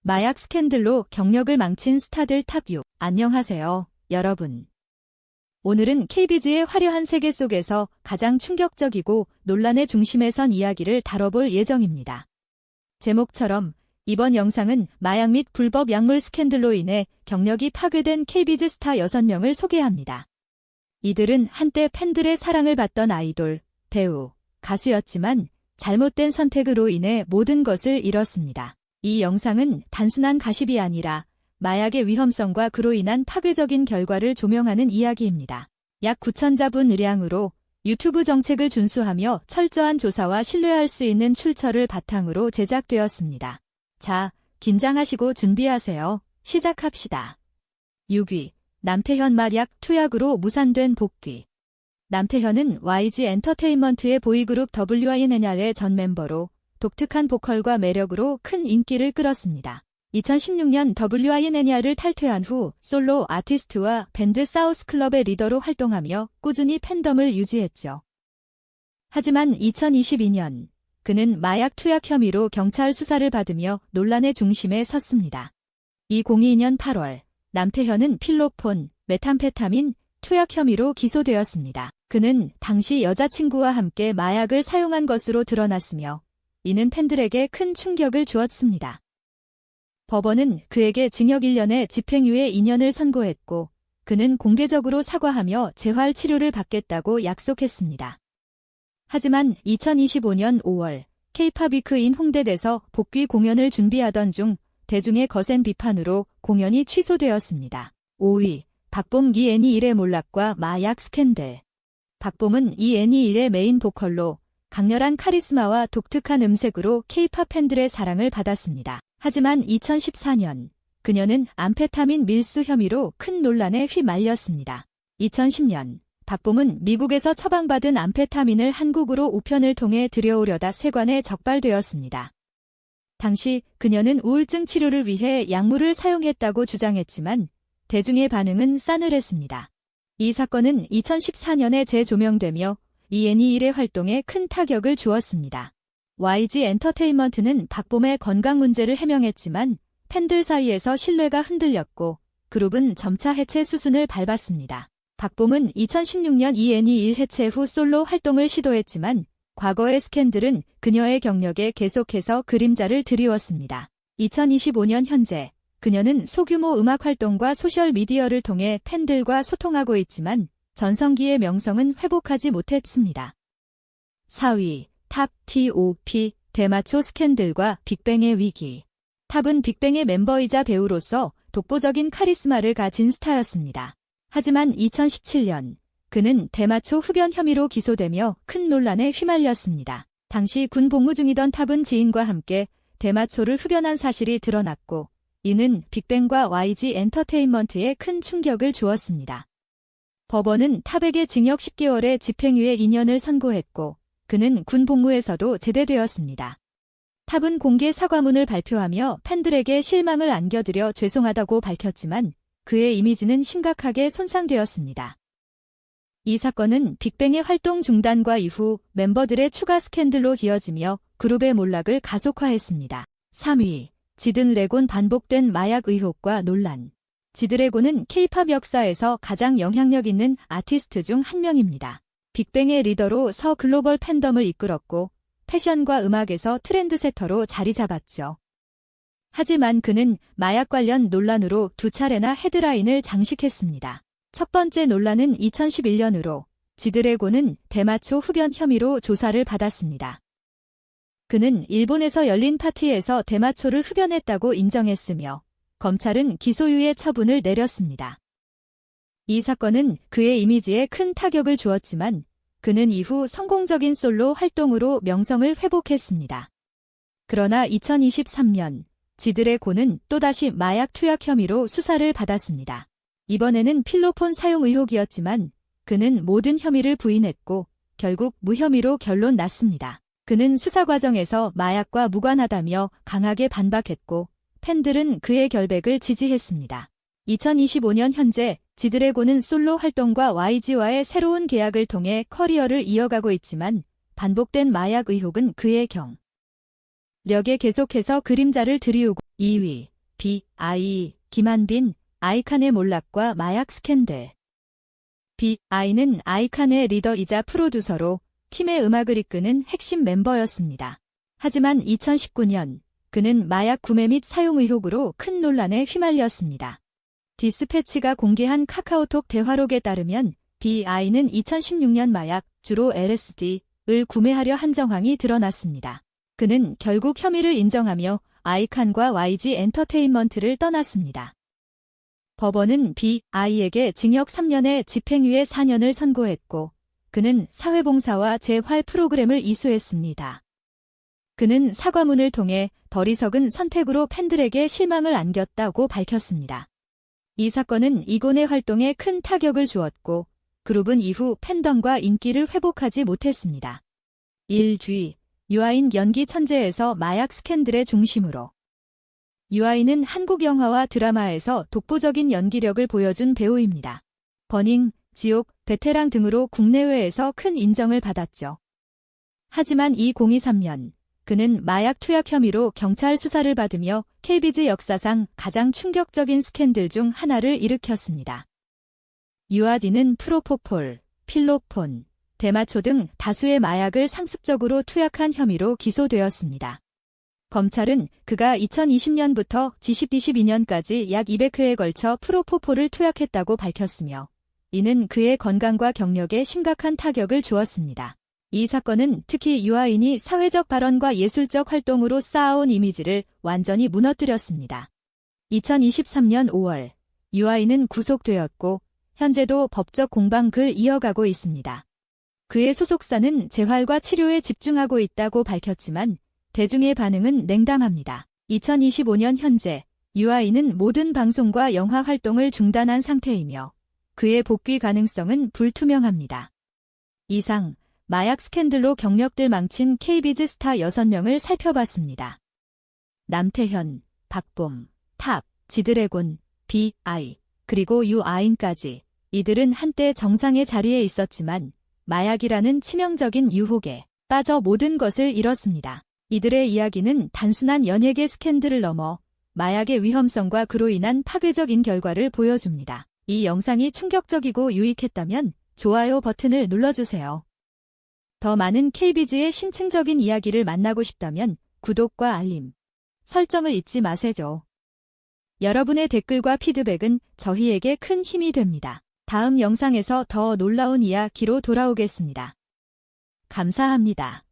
마약 스캔들로 경력을 망친 스타들 탑 6. 안녕하세요, 여러분. 오늘은 KBZ의 화려한 세계 속에서 가장 충격적이고 논란의 중심에 선 이야기를 다뤄볼 예정입니다. 제목처럼 이번 영상은 마약 및 불법 약물 스캔들로 인해 경력이 파괴된 KBZ 스타 6명을 소개합니다. 이들은 한때 팬들의 사랑을 받던 아이돌, 배우, 가수였지만 잘못된 선택으로 인해 모든 것을 잃었습니다. 이 영상은 단순한 가십이 아니라 마약의 위험성과 그로 인한 파괴적인 결과를 조명하는 이야기입니다. 약 9,000자분 의량으로 유튜브 정책을 준수하며 철저한 조사와 신뢰할 수 있는 출처를 바탕으로 제작되었습니다. 자, 긴장하시고 준비하세요. 시작합시다. 6위. 남태현 마약 투약으로 무산된 복귀. 남태현은 YG 엔터테인먼트의 보이그룹 WINNR의 전 멤버로 독특한 보컬과 매력으로 큰 인기를 끌었습니다. 2016년 WINNR을 탈퇴한 후 솔로 아티스트와 밴드 사우스클럽의 리더로 활동하며 꾸준히 팬덤을 유지했죠. 하지만 2022년 그는 마약 투약 혐의로 경찰 수사를 받으며 논란의 중심에 섰습니다. 2022년 8월 남태현은 필로폰, 메탐페타민 투약 혐의로 기소되었습니다. 그는 당시 여자친구와 함께 마약을 사용한 것으로 드러났으며 이는 팬들에게 큰 충격을 주었습니다. 법원은 그에게 징역 1년에 집행유예 2년을 선고했고 그는 공개적으로 사과하며 재활 치료를 받겠다고 약속했습니다. 하지만 2025년 5월 K-팝 위크인 홍대에서 복귀 공연을 준비하던 중 대중의 거센 비판으로 공연이 취소되었습니다. 5위. 박봄 이 애니1의 몰락과 마약 스캔들. 박봄은 이 애니1의 메인 보컬로 강렬한 카리스마와 독특한 음색으로 K-팝 팬들의 사랑을 받았습니다. 하지만 2014년 그녀는 암페타민 밀수 혐의로 큰 논란에 휘말렸습니다. 2010년 박봄은 미국에서 처방받은 암페타민을 한국으로 우편을 통해 들여오려다 세관에 적발되었습니다. 당시 그녀는 우울증 치료를 위해 약물을 사용했다고 주장했지만 대중의 반응은 싸늘했습니다. 이 사건은 2014년에 재조명되며 이 애니1의 활동에 큰 타격을 주었습니다. YG 엔터테인먼트는 박봄의 건강 문제를 해명했지만 팬들 사이에서 신뢰가 흔들렸고 그룹은 점차 해체 수순을 밟았습니다. 박봄은 2016년 이 애니1 해체 후 솔로 활동을 시도했지만 과거의 스캔들은 그녀의 경력에 계속해서 그림자를 드리웠습니다. 2025년 현재 그녀는 소규모 음악 활동과 소셜미디어를 통해 팬들과 소통하고 있지만 전성기의 명성은 회복하지 못했습니다. 4위. 탑 T.O.P. 대마초 스캔들과 빅뱅의 위기. 탑은 빅뱅의 멤버이자 배우로서 독보적인 카리스마를 가진 스타였습니다. 하지만 2017년 그는 대마초 흡연 혐의로 기소되며 큰 논란에 휘말렸습니다. 당시 군 복무 중이던 탑은 지인과 함께 대마초를 흡연한 사실이 드러났고 이는 빅뱅과 YG 엔터테인먼트에 큰 충격을 주었습니다. 법원은 탑에게 징역 10개월에 집행유예 2년을 선고했고 그는 군 복무에서도 제대되었습니다. 탑은 공개 사과문을 발표하며 팬들에게 실망을 안겨드려 죄송하다고 밝혔지만 그의 이미지는 심각하게 손상되었습니다. 이 사건은 빅뱅의 활동 중단과 이후 멤버들의 추가 스캔들로 이어지며 그룹의 몰락을 가속화했습니다. 3위. 지드래곤 반복된 마약 의혹과 논란. 지드래곤은 K-팝 역사에서 가장 영향력 있는 아티스트 중 한 명입니다. 빅뱅의 리더로 서 글로벌 팬덤을 이끌었고 패션과 음악에서 트렌드세터로 자리 잡았죠. 하지만 그는 마약 관련 논란으로 2차례나 헤드라인을 장식했습니다. 첫 번째 논란은 2011년으로 지드래곤은 대마초 흡연 혐의로 조사를 받았습니다. 그는 일본에서 열린 파티에서 대마초를 흡연했다고 인정했으며 검찰은 기소유예 처분을 내렸습니다. 이 사건은 그의 이미지에 큰 타격을 주었지만 그는 이후 성공적인 솔로 활동으로 명성을 회복했습니다. 그러나 2023년 지드래곤은 또다시 마약 투약 혐의로 수사를 받았습니다. 이번에는 필로폰 사용 의혹이었지만 그는 모든 혐의를 부인했고 결국 무혐의로 결론 났습니다. 그는 수사 과정에서 마약과 무관하다며 강하게 반박했고 팬들은 그의 결백을 지지했습니다. 2025년 현재 지드래곤은 솔로 활동과 YG와의 새로운 계약을 통해 커리어를 이어가고 있지만 반복된 마약 의혹은 그의 경력에 계속해서 그림자를 들이우고 2위. B.I. 김한빈, 아이칸의 몰락과 마약 스캔들. B.I.는 아이칸의 리더이자 프로듀서로 팀의 음악을 이끄는 핵심 멤버였습니다. 하지만 2019년 그는 마약 구매 및 사용 의혹으로 큰 논란에 휘말렸습니다. 디스패치가 공개한 카카오톡 대화록에 따르면 B.I.는 2016년 마약, 주로 LSD를 구매하려 한 정황이 드러났습니다. 그는 결국 혐의를 인정하며 아이칸과 YG 엔터테인먼트를 떠났습니다. 법원은 B.I.에게 징역 3년에 집행유예 4년을 선고했고 그는 사회봉사와 재활 프로그램을 이수했습니다. 그는 사과문을 통해 덜이석은 선택으로 팬들에게 실망을 안겼다고 밝혔습니다. 이 사건은 이곤의 활동에 큰 타격을 주었고 그룹은 이후 팬덤과 인기를 회복하지 못했습니다. 1위 유아인 연기 천재에서 마약 스캔들의 중심으로. 유아인은 한국 영화와 드라마에서 독보적인 연기력을 보여준 배우입니다. 버닝, 지옥, 베테랑 등으로 국내외에서 큰 인정을 받았죠. 하지만 2023년 그는 마약 투약 혐의로 경찰 수사를 받으며 KBZ 역사상 가장 충격적인 스캔들 중 하나를 일으켰습니다. 유아딘은 프로포폴, 필로폰, 대마초 등 다수의 마약을 상습적으로 투약한 혐의로 기소되었습니다. 검찰은 그가 2020년부터 2022년까지 약 200회에 걸쳐 프로포폴을 투약했다고 밝혔으며 이는 그의 건강과 경력에 심각한 타격을 주었습니다. 이 사건은 특히 유아인이 사회적 발언과 예술적 활동으로 쌓아온 이미지를 완전히 무너뜨렸습니다. 2023년 5월 유아인은 구속되었고 현재도 법적 공방을 이어가고 있습니다. 그의 소속사는 재활과 치료에 집중하고 있다고 밝혔지만 대중의 반응은 냉담합니다. 2025년 현재 유아인은 모든 방송과 영화 활동을 중단한 상태이며 그의 복귀 가능성은 불투명합니다. 이상 마약 스캔들로 경력들 망친 KBZ 스타 6명을 살펴봤습니다. 남태현, 박봄, 탑, 지드래곤, B.I. 그리고 유아인까지. 이들은 한때 정상의 자리에 있었지만 마약이라는 치명적인 유혹에 빠져 모든 것을 잃었습니다. 이들의 이야기는 단순한 연예계 스캔들을 넘어 마약의 위험성과 그로 인한 파괴적인 결과를 보여줍니다. 이 영상이 충격적이고 유익했다면 좋아요 버튼을 눌러주세요. 더 많은 KBZ의 심층적인 이야기를 만나고 싶다면 구독과 알림, 설정을 잊지 마세요. 여러분의 댓글과 피드백은 저희에게 큰 힘이 됩니다. 다음 영상에서 더 놀라운 이야기로 돌아오겠습니다. 감사합니다.